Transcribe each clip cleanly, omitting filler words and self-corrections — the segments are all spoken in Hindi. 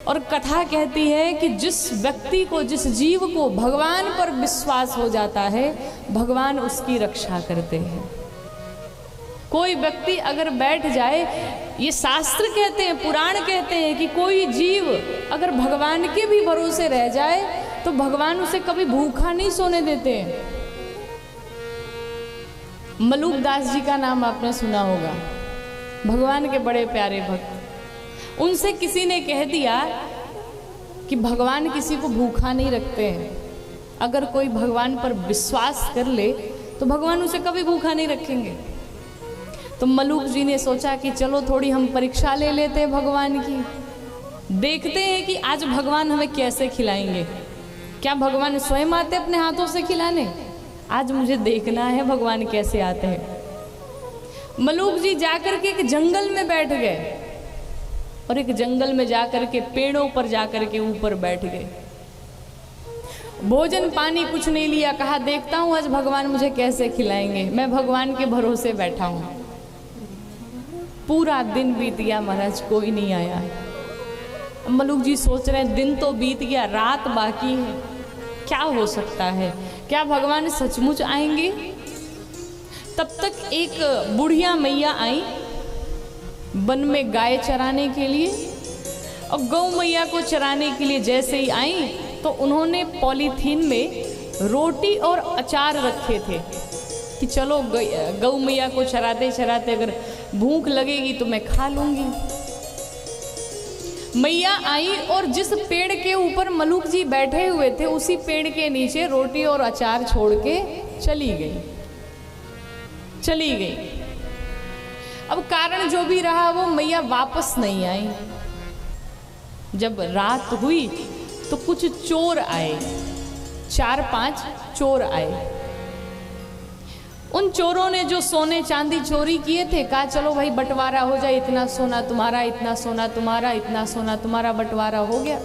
और कथा कहती है कि जिस व्यक्ति को, जिस जीव को भगवान पर विश्वास हो जाता है, भगवान उसकी रक्षा करते हैं। कोई व्यक्ति अगर बैठ जाए, ये शास्त्र कहते हैं, पुराण कहते हैं कि कोई जीव अगर भगवान के भी भरोसे रह जाए तो भगवान उसे कभी भूखा नहीं सोने देते हैं। मलूक दास जी का नाम आपने सुना होगा, भगवान के बड़े प्यारे भक्त। उनसे किसी ने कह दिया कि भगवान किसी को भूखा नहीं रखते हैं, अगर कोई भगवान पर विश्वास कर ले तो भगवान उसे कभी भूखा नहीं रखेंगे। तो मलूक जी ने सोचा कि चलो थोड़ी हम परीक्षा ले लेते हैं भगवान की, देखते हैं कि आज भगवान हमें कैसे खिलाएंगे। क्या भगवान स्वयं आते अपने हाथों से खिलाने? आज मुझे देखना है भगवान कैसे आते हैं। मलूक जी जाकर के एक जंगल में बैठ गए और एक जंगल में जाकर के पेड़ों पर जाकर के ऊपर बैठ गए। भोजन पानी कुछ नहीं लिया, कहा देखता हूं आज भगवान मुझे कैसे खिलाएंगे, मैं भगवान के भरोसे बैठा हूं। पूरा दिन बीत गया महाराज, कोई नहीं आया। मलूक जी सोच रहे हैं दिन तो बीत गया, रात बाकी है, क्या हो सकता है, क्या भगवान सचमुच आएंगे? तब तक एक बुढ़िया मैया आई वन में गाय चराने के लिए, और गौ मैया को चराने के लिए जैसे ही आई तो उन्होंने पॉलीथीन में रोटी और अचार रखे थे कि चलो गौ मैया को चराते चराते अगर भूख लगेगी तो मैं खा लूंगी। मैया आई और जिस पेड़ के ऊपर मलूक जी बैठे हुए थे उसी पेड़ के नीचे रोटी और अचार छोड़ के चली गई। अब कारण जो भी रहा वो मैया वापस नहीं आई। जब रात हुई तो कुछ चोर आए, 4-5 चोर आए। उन चोरों ने जो सोने चांदी चोरी किए थे कहा चलो भाई बंटवारा हो जाए, इतना सोना तुम्हारा, इतना सोना तुम्हारा, इतना सोना तुम्हारा, बंटवारा हो गया।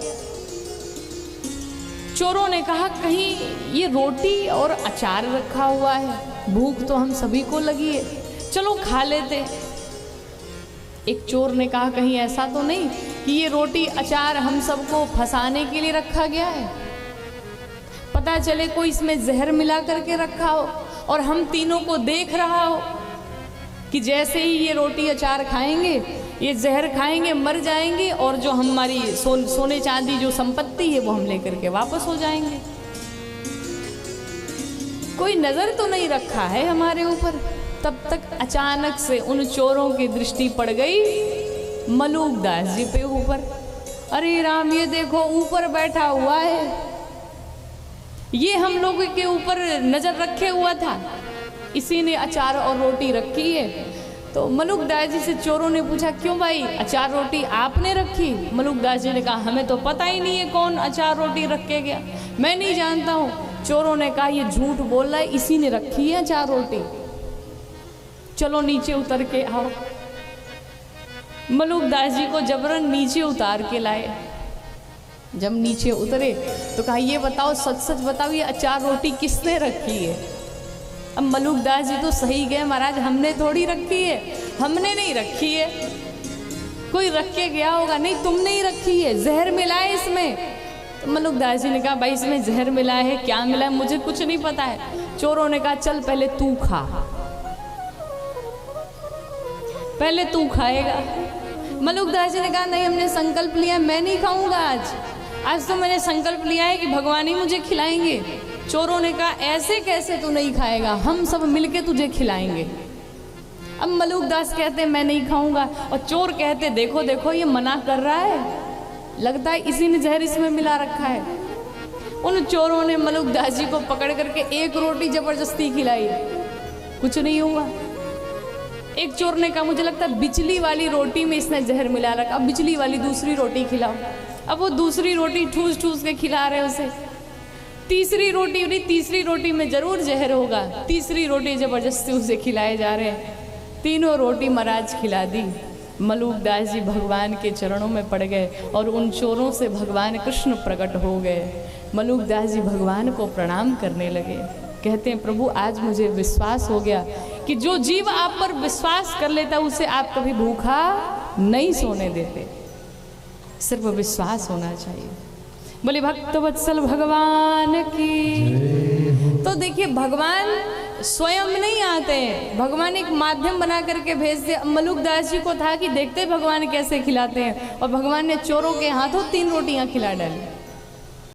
चोरों ने कहा कहीं ये रोटी और अचार रखा हुआ है, भूख तो हम सभी को लगी है, चलो खा लेते। एक चोर ने कहा कहीं ऐसा तो नहीं कि ये रोटी अचार हम सबको फंसाने के लिए रखा गया है, पता चले कोई इसमें जहर मिला करके रखा हो और हम तीनों को देख रहा हो कि जैसे ही ये रोटी अचार खाएंगे, ये जहर खाएंगे, मर जाएंगे और जो हमारी सोने चांदी जो संपत्ति है वो हम लेकर के वापस हो जाएंगे। कोई नजर तो नहीं रखा है हमारे ऊपर। तब तक अचानक से उन चोरों की दृष्टि पड़ गई मलूक दास जी पे ऊपर। अरे राम, ये देखो ऊपर बैठा हुआ है, ये हम लोगों के ऊपर नजर रखे हुआ था, इसी ने अचार और रोटी रखी है। तो मलूक दास जी से चोरों ने पूछा क्यों भाई अचार रोटी आपने रखी? मलूक दास जी ने कहा हमें तो पता ही नहीं है कौन अचार रोटी रख के गया, मैं नहीं जानता हूँ। चोरों ने कहा ये झूठ बोल रहा है, इसी ने रखी है अचार रोटी, चलो नीचे उतर के आओ। मलूक दास जी को जबरन नीचे उतार के लाए। जब नीचे उतरे तो कहा ये बताओ, सच सच बताओ, ये अचार रोटी किसने रखी है? अब मलूक दास जी तो सही गए, महाराज हमने थोड़ी रखी है, हमने नहीं रखी है, कोई रख के गया होगा। नहीं तुमने ही रखी है, जहर मिला है इसमें। तो मलूक दास जी ने कहा भाई इसमें जहर मिला है, क्या मिला है मुझे कुछ नहीं पता है। चोरों ने कहा चल पहले तू खा, पहले तू खाएगा। मलूक दास जी ने कहा नहीं, हमने संकल्प लिया, मैं नहीं खाऊंगा आज तो मैंने संकल्प लिया है कि भगवान ही मुझे खिलाएंगे। चोरों ने कहा ऐसे कैसे तू नहीं खाएगा, हम सब मिलके तुझे खिलाएंगे। अब मलूक दास कहते मैं नहीं खाऊंगा और चोर कहते देखो देखो ये मना कर रहा है, लगता है इसी ने जहर इसमें मिला रखा है। उन चोरों ने मलूक दास जी को पकड़ करके एक रोटी जबरदस्ती खिलाई, कुछ नहीं हुआ। एक चोर ने कहा मुझे लगता है बिचली वाली रोटी में इसने जहर मिला रखा, अब बिचली वाली दूसरी रोटी खिलाओ। अब वो दूसरी रोटी ठूस ठूस के खिला रहे उसे। तीसरी रोटी नहीं, तीसरी रोटी में जरूर जहर होगा, तीसरी रोटी जबरदस्ती उसे खिलाए जा रहे हैं। तीनों रोटी महाराज खिला दी। मलूक दास जी भगवान के चरणों में पड़ गए और उन चोरों से भगवान कृष्ण प्रकट हो गए। मलूक दास जी भगवान को प्रणाम करने लगे, कहते हैं प्रभु आज मुझे विश्वास हो गया कि जो जीव आप पर विश्वास कर लेता उसे आप कभी भूखा नहीं सोने देते। सिर्फ विश्वास होना चाहिए। बोले भक्तवत्सल भगवान की। तो देखिए भगवान स्वयं नहीं आते हैं, भगवान एक माध्यम बना करके भेजते। मलुकदास जी को था कि देखते भगवान कैसे खिलाते हैं, और भगवान ने चोरों के हाथों 3 रोटियां खिला डाली।